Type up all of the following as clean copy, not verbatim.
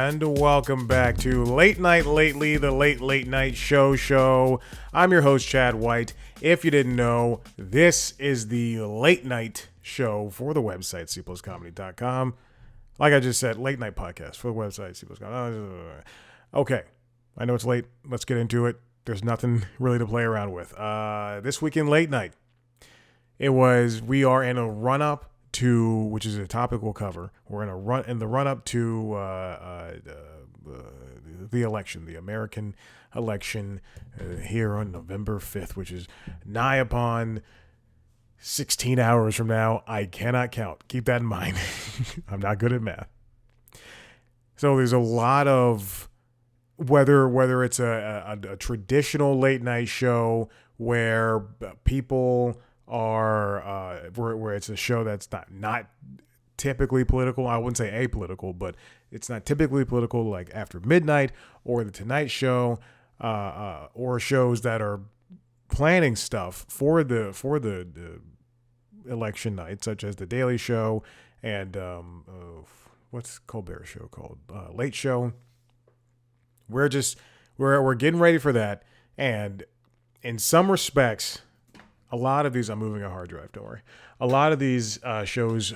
and welcome back to Late Night Lately, the late night show. I'm your host, Chad White. If you didn't know, this is the late night show for the website, cpluscomedy.com. Like I just said, late night podcast for the website, cpluscomedy.com. Okay, I know it's late. Let's get into it. There's nothing really to play around with. This week in late night, we are in a run-up to, which is a topic we'll cover. We're in the run up to the election, the American election here on November 5th, which is nigh upon 16 hours from now. I cannot count. Keep that in mind. I'm not good at math. So there's a lot of whether it's a traditional late night show where people are where it's a show that's not typically political. I wouldn't say apolitical, but it's not typically political, like After Midnight or The Tonight Show, or shows that are planning stuff for the election night, such as The Daily Show and what's Colbert's show called? Late Show. We're getting ready for that, and in some respects, a lot of these, I'm moving a hard drive, don't worry. A lot of these shows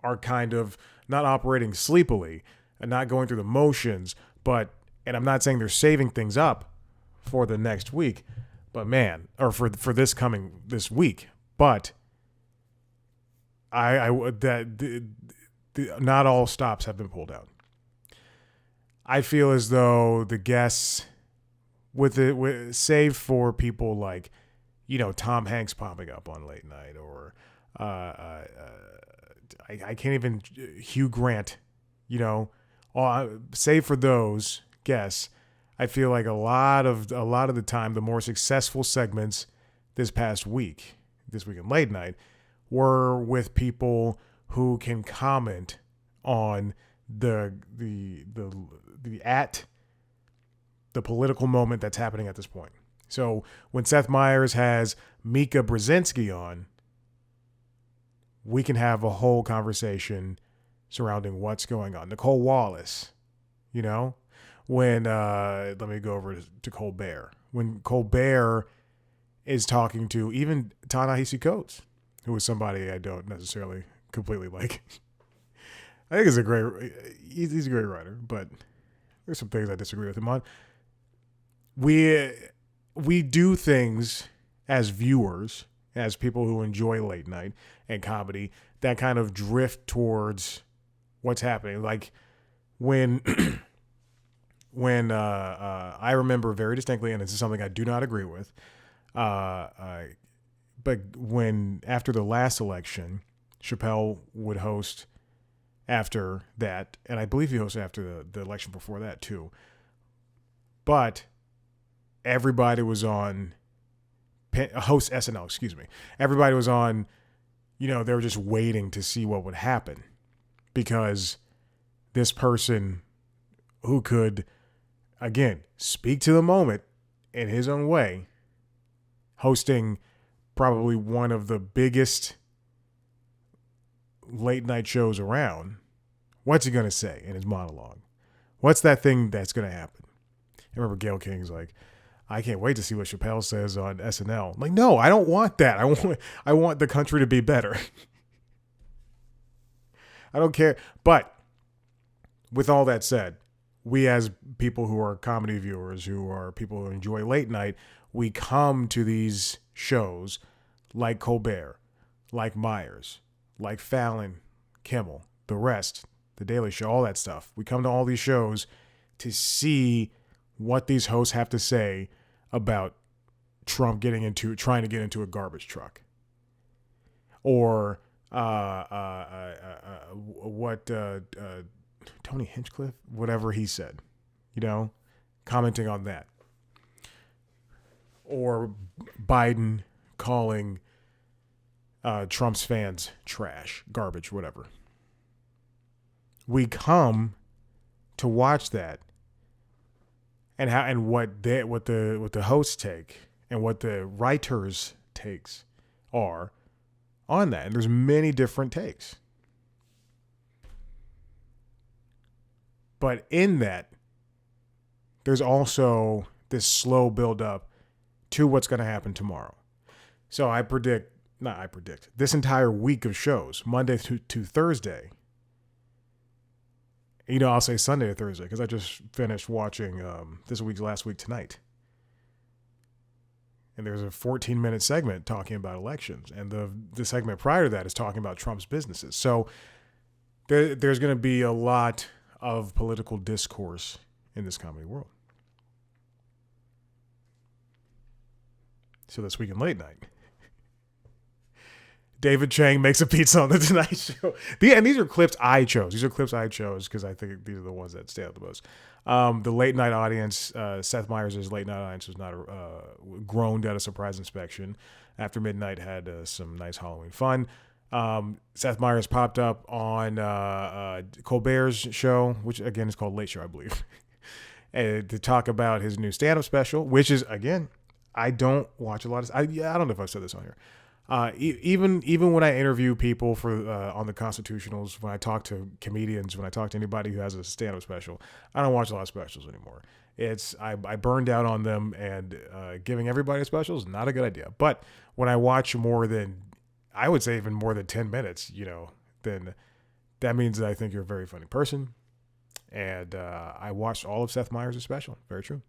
are kind of not operating sleepily and not going through the motions, and I'm not saying they're saving things up for the next week, but man, or for this week, but not all stops have been pulled out. I feel as though the guests, save for people like, Tom Hanks popping up on late night, or I can't even Hugh Grant, save for those guests. I feel like a lot of the time, the more successful segments this week in late night, were with people who can comment on the political moment that's happening at this point. So when Seth Meyers has Mika Brzezinski on, we can have a whole conversation surrounding what's going on. Nicole Wallace, when let me go over to Colbert. When Colbert is talking to even Ta-Nehisi Coates, who is somebody I don't necessarily completely like. I think he's a great writer, but there's some things I disagree with him on. We do things as viewers, as people who enjoy late night and comedy, that kind of drift towards what's happening. Like when I remember very distinctly, and this is something I do not agree with, but when after the last election, Chappelle would host after that, and I believe he hosted after the election before that too. But everybody was on host SNL, excuse me. Everybody was on, they were just waiting to see what would happen, because this person who could, again, speak to the moment in his own way, hosting probably one of the biggest late night shows around, what's he going to say in his monologue? What's that thing that's going to happen? I remember Gayle King's like, I can't wait to see what Chappelle says on SNL. I'm like, no, I don't want that. I want the country to be better. I don't care. But with all that said, we as people who are comedy viewers, who are people who enjoy late night, we come to these shows like Colbert, like Myers, like Fallon, Kimmel, the rest, The Daily Show, all that stuff. We come to all these shows to see what these hosts have to say about Trump trying to get into a garbage truck, or what Tony Hinchcliffe, whatever he said, commenting on that, or Biden calling Trump's fans trash, garbage, whatever. We come to watch that, and what the hosts take and what the writers' takes are on that. And there's many different takes. But in that, there's also this slow build up to what's going to happen tomorrow. So this entire week of shows, Monday to Thursday. I'll say Sunday to Thursday because I just finished watching last week tonight. And there's a 14-minute segment talking about elections. And the segment prior to that is talking about Trump's businesses. So there's going to be a lot of political discourse in this comedy world. So this week in late night, David Cheng makes a pizza on the Tonight Show. And these are clips I chose. Because I think these are the ones that stand out the most. The late night audience, Seth Meyers' late night audience was not groaned at a surprise inspection. After midnight had some nice Halloween fun. Seth Meyers popped up on Colbert's show, which again is called Late Show, I believe, and to talk about his new stand-up special, which is, again, I don't watch a lot of. I don't know if I've said this on here. Even when I interview people for on the Constitutionals, when I talk to comedians, when I talk to anybody who has a stand-up special, I don't watch a lot of specials anymore. I burned out on them, and giving everybody a special is not a good idea. But when I watch more than, I would say even more than 10 minutes, then that means that I think you're a very funny person. And I watched all of Seth Meyers' special. Very true.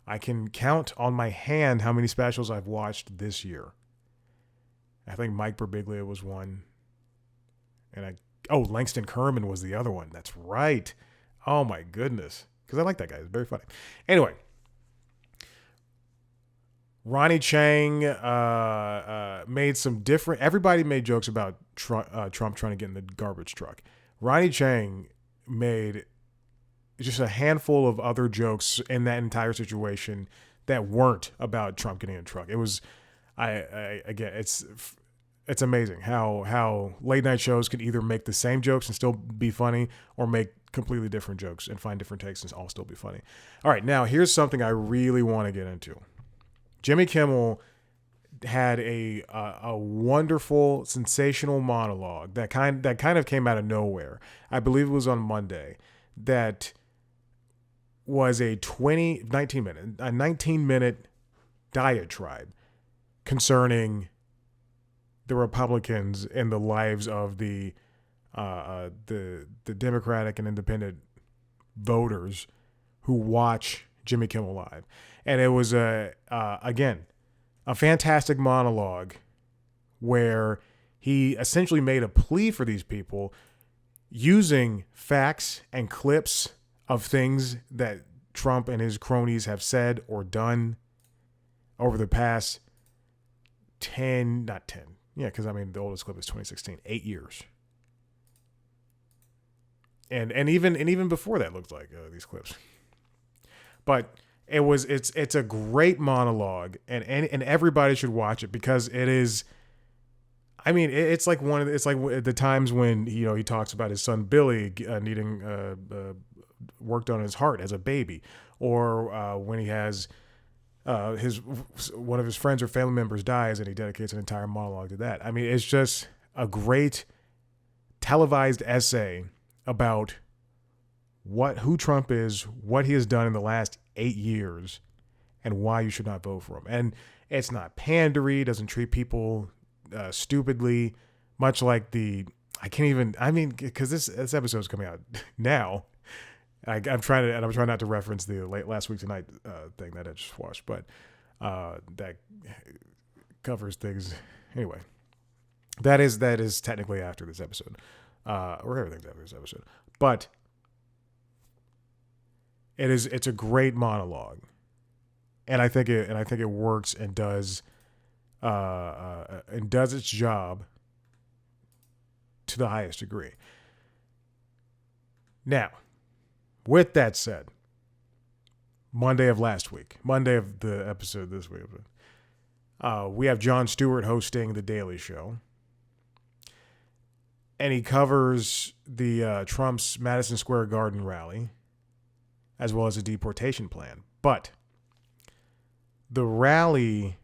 I can count on my hand how many specials I've watched this year. I think Mike Birbiglia was one. And Langston Kerman was the other one. That's right. Oh my goodness. Because I like that guy. He's very funny. Anyway. Ronny Chieng made some different... Everybody made jokes about Trump trying to get in the garbage truck. Ronny Chieng made just a handful of other jokes in that entire situation that weren't about Trump getting in a truck. It was... again, it's amazing how late night shows can either make the same jokes and still be funny, or make completely different jokes and find different takes and all still be funny. All right, now here's something I really want to get into. Jimmy Kimmel had a wonderful, sensational monologue that kind of came out of nowhere. I believe it was on Monday. That was a 19-minute diatribe concerning the Republicans and the lives of the Democratic and independent voters who watch Jimmy Kimmel Live. And it was again a fantastic monologue where he essentially made a plea for these people using facts and clips of things that Trump and his cronies have said or done over the past 10, because the oldest clip is 2016, 8 years. And even before that looked like these clips. But it's a great monologue, and everybody should watch it because it is. It's like the times when he talks about his son Billy needing worked on his heart as a baby, or when he has one of his friends or family members dies and he dedicates an entire monologue to that. It's just a great televised essay about who Trump is, what he has done in the last 8 years, and why you should not vote for him. And it's not pandery, doesn't treat people stupidly, much like because this episode is coming out now. I'm trying not to reference the last week tonight thing that I just watched, but that covers things anyway. That is technically after this episode, or everything's after this episode, but it's a great monologue, and I think it works and does its job to the highest degree. Now, with that said, Monday of last week, Monday of the episode this week, we have Jon Stewart hosting The Daily Show. And he covers the Trump's Madison Square Garden rally, as well as a deportation plan. But the rally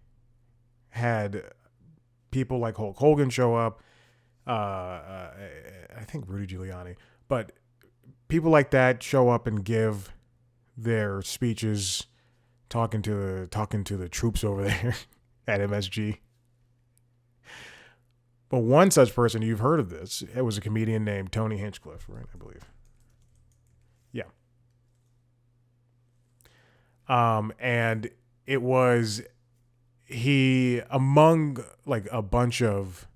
had people like Hulk Hogan show up, I think Rudy Giuliani, but people like that show up and give their speeches talking to the troops over there at MSG. But one such person, you've heard of this, it was a comedian named Tony Hinchcliffe, right? I believe. Yeah. And it was among like a bunch of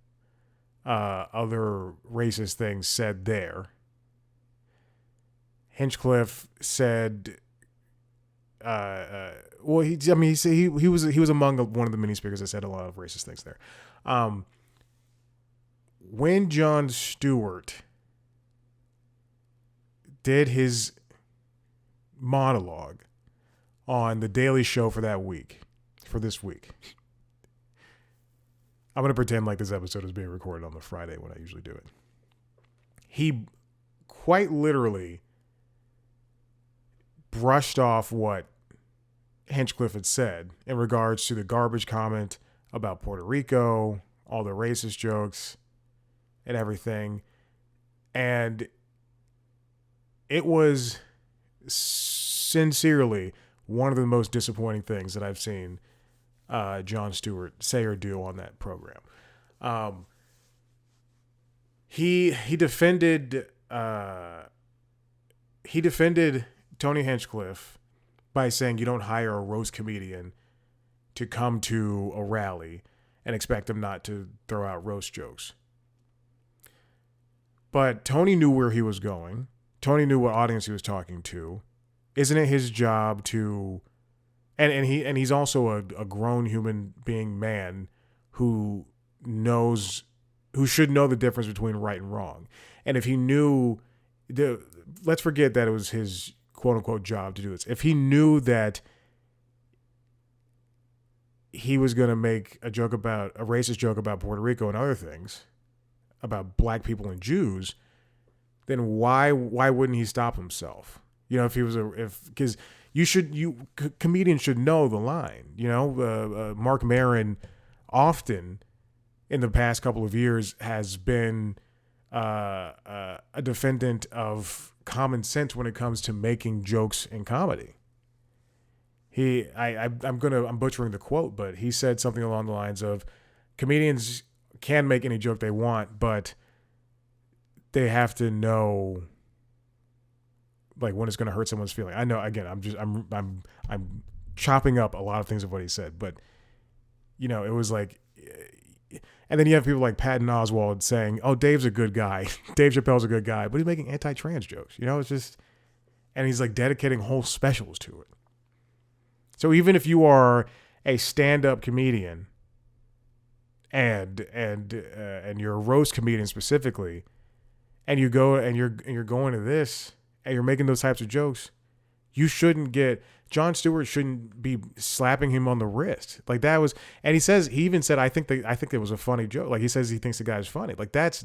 other racist things said there. Hinchcliffe said, well, he was among one of the many speakers that said a lot of racist things there. When Jon Stewart did his monologue on the Daily Show for this week, I'm going to pretend like this episode is being recorded on the Friday when I usually do it. He quite literally brushed off what Hinchcliffe had said in regards to the garbage comment about Puerto Rico, all the racist jokes and everything. And it was sincerely one of the most disappointing things that I've seen Jon Stewart say or do on that program. He defended Tony Hinchcliffe by saying you don't hire a roast comedian to come to a rally and expect him not to throw out roast jokes. But Tony knew where he was going. Tony knew what audience he was talking to. Isn't it his job to, and he's also a grown human being man who should know the difference between right and wrong. And if he knew, let's forget that it was his quote unquote job to do this. If he knew that he was going to make a racist joke about Puerto Rico and other things, about black people and Jews, then why wouldn't he stop himself? You know, because comedians should know the line. You know, Mark Maron often in the past couple of years has been a defendant of common sense when it comes to making jokes in comedy. I'm butchering the quote, but he said something along the lines of, comedians can make any joke they want, but they have to know like when it's going to hurt someone's feeling. I know, again, I'm chopping up a lot of things of what he said, but you know, it was like, and then you have people like Patton Oswalt saying, oh, Dave's a good guy. Dave Chappelle's a good guy, but he's making anti-trans jokes. You know, it's just, and he's like dedicating whole specials to it. So even if you are a stand-up comedian and you're a roast comedian specifically, and you go and you're going to this and you're making those types of jokes, you shouldn't get, Jon Stewart shouldn't be slapping him on the wrist. Like that was, and he even said, I think it was a funny joke. Like he says he thinks the guy's funny. Like that's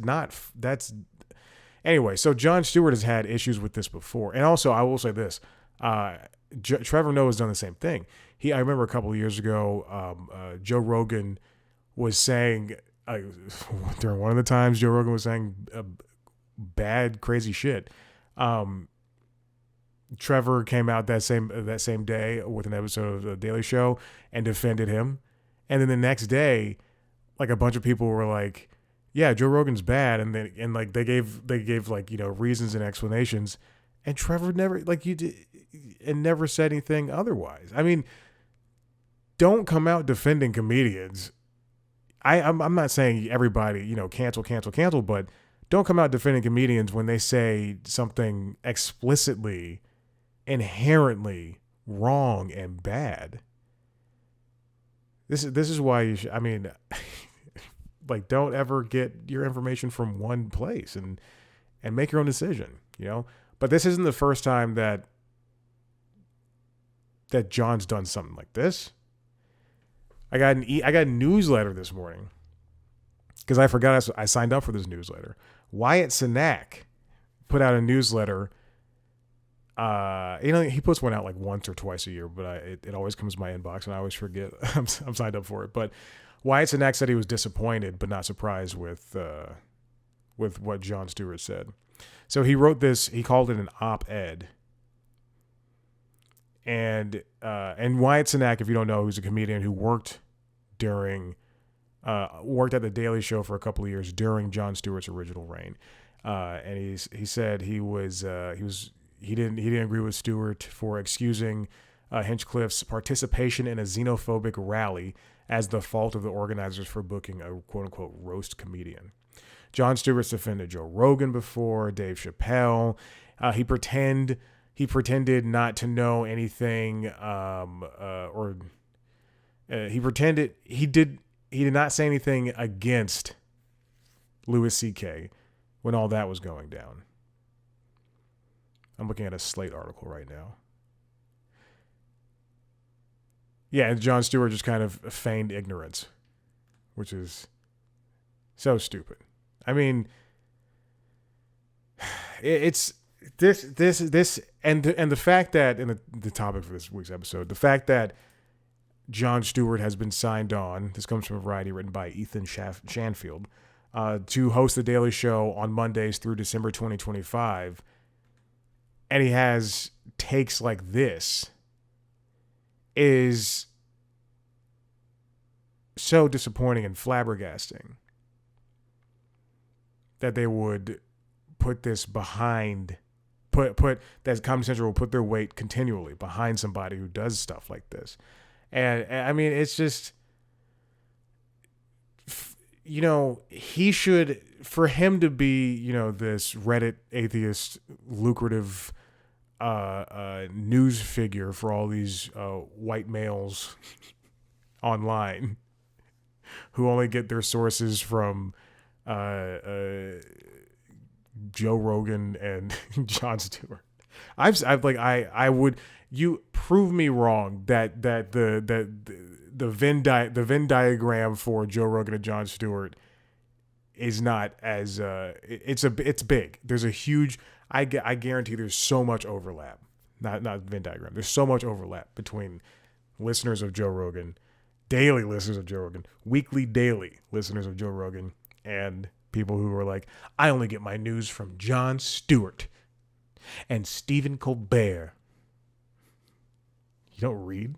anyway. So Jon Stewart has had issues with this before. And also I will say this, Trevor Noah's done the same thing. I remember a couple of years ago, Joe Rogan was saying, during one of the times Joe Rogan was saying bad, crazy shit. Trevor came out that same day with an episode of The Daily Show and defended him. And then the next day, like a bunch of people were like, yeah, Joe Rogan's bad. And they gave like, you know, reasons and explanations. And Trevor never said anything otherwise. I mean, don't come out defending comedians. I'm not saying everybody, you know, cancel, but don't come out defending comedians when they say something explicitly, inherently wrong and bad. This is why you should, I mean, like, don't ever get your information from one place and make your own decision, you know? But this isn't the first time that Jon's done something like this. I got a newsletter this morning because I forgot I signed up for this newsletter. Wyatt Cenac put out a newsletter. You know, he puts one out like once or twice a year, but it always comes to my inbox and I always forget I'm signed up for it. But Wyatt Cenac said he was disappointed but not surprised with with what Jon Stewart said. So he wrote this. He called it an op-ed. And Wyatt Cenac, if you don't know, who's a comedian who worked at the Daily Show for a couple of years during Jon Stewart's original reign. And he said he didn't agree with Stewart for excusing Hinchcliffe's participation in a xenophobic rally as the fault of the organizers for booking a quote unquote roast comedian. Jon Stewart's defended Joe Rogan before, Dave Chappelle. He pretended not to know anything, he did not say anything against Louis C.K. when all that was going down. I'm looking at a Slate article right now. Yeah, and Jon Stewart just kind of feigned ignorance, which is so stupid. I mean, it's this and the fact that, in the topic for this week's episode, the fact that Jon Stewart has been signed on, this comes from Variety written by Ethan Shanfield, to host The Daily Show on Mondays through December 2025, and he has takes like this, is so disappointing and flabbergasting that they would put this behind, that Comedy Central will put their weight continually behind somebody who does stuff like this. And I mean, it's just, he should, for him to be, this Reddit atheist, lucrative news figure for all these white males online who only get their sources from Joe Rogan and Jon Stewart. I would, you prove me wrong that the Venn diagram for Joe Rogan and Jon Stewart is not as it's big. There's a huge, I guarantee there's so much overlap. Not Venn diagram. There's so much overlap between listeners of Joe Rogan, daily listeners of Joe Rogan, weekly, daily listeners of Joe Rogan, and people who are like, I only get my news from Jon Stewart and Stephen Colbert. You don't read?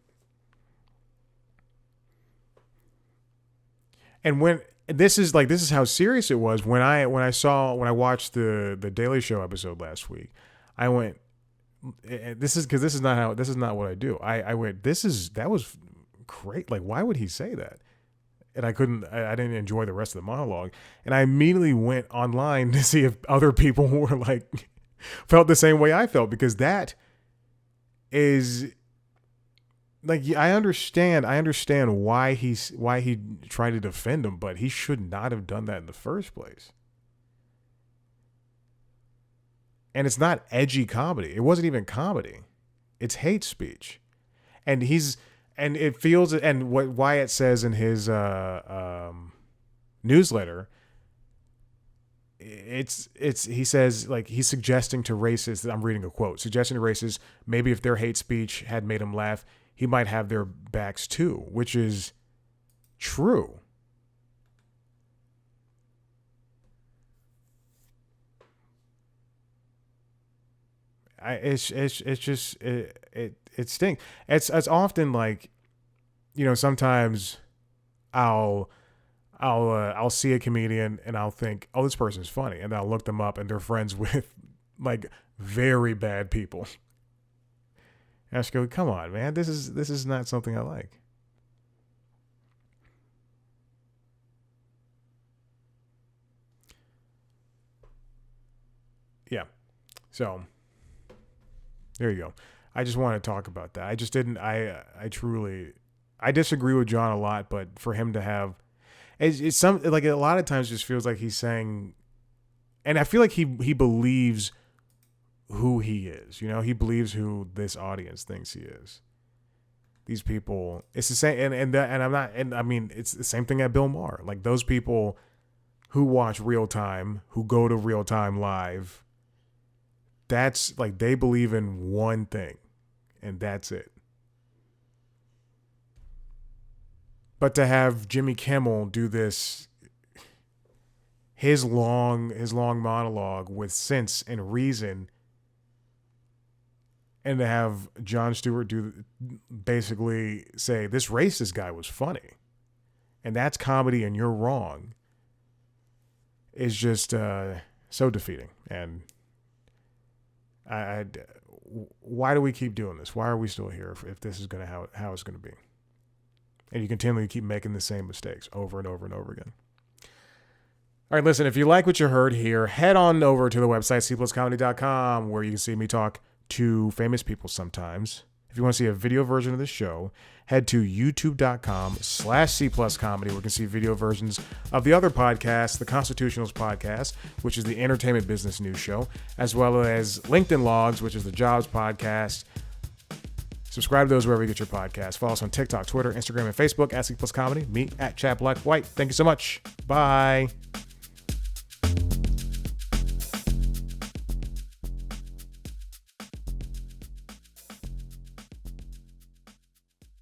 And this is how serious it was when I watched the Daily Show episode last week. I went, this is not what I do. I went, that was great. Like, why would he say that? And I didn't enjoy the rest of the monologue. And I immediately went online to see if other people were like, felt the same way I felt, because that is, like, I understand why he tried to defend him, but he should not have done that in the first place. And it's not edgy comedy. It wasn't even comedy. It's hate speech. And it feels, and what Wyatt says in his newsletter, he says, like, he's suggesting to racists, I'm reading a quote, suggesting to racists, maybe if their hate speech had made him laugh, he might have their backs too, which is true. It stinks. It's often like, sometimes I'll see a comedian and I'll think, oh, this person's funny, and I'll look them up and they're friends with like very bad people. And I just go, come on, man, this is not something I like. Yeah. So there you go. I just want to talk about that. I just didn't, I disagree with Jon a lot, but for him to have, it's some, like, a lot of times just feels like he's saying, and I feel like he believes who he is, he believes who this audience thinks he is. These people, it's the same, and I'm not, and I mean, it's the same thing at Bill Maher. Like, those people who watch Real Time, who go to Real Time Live, that's like, they believe in one thing, and that's it. But to have Jimmy Kimmel do this his long monologue with sense and reason, and to have Jon Stewart basically say this racist guy was funny, and that's comedy, and you're wrong, is just so defeating. And why do we keep doing this? Why are we still here if this is going to how it's going to be? And you continually keep making the same mistakes over and over and over again. All right, listen, if you like what you heard here, head on over to the website, cpluscomedy.com, where you can see me talk to famous people sometimes. If you want to see a video version of the show, head to youtube.com/cpluscomedy, where you can see video versions of the other podcasts, the Constitutionals podcast, which is the entertainment business news show, as well as LinkedIn Logs, which is the jobs podcast. Subscribe to those wherever you get your podcasts. Follow us on TikTok, Twitter, Instagram, and Facebook at C Plus Comedy. Me at Chad Black White. Thank you so much. Bye.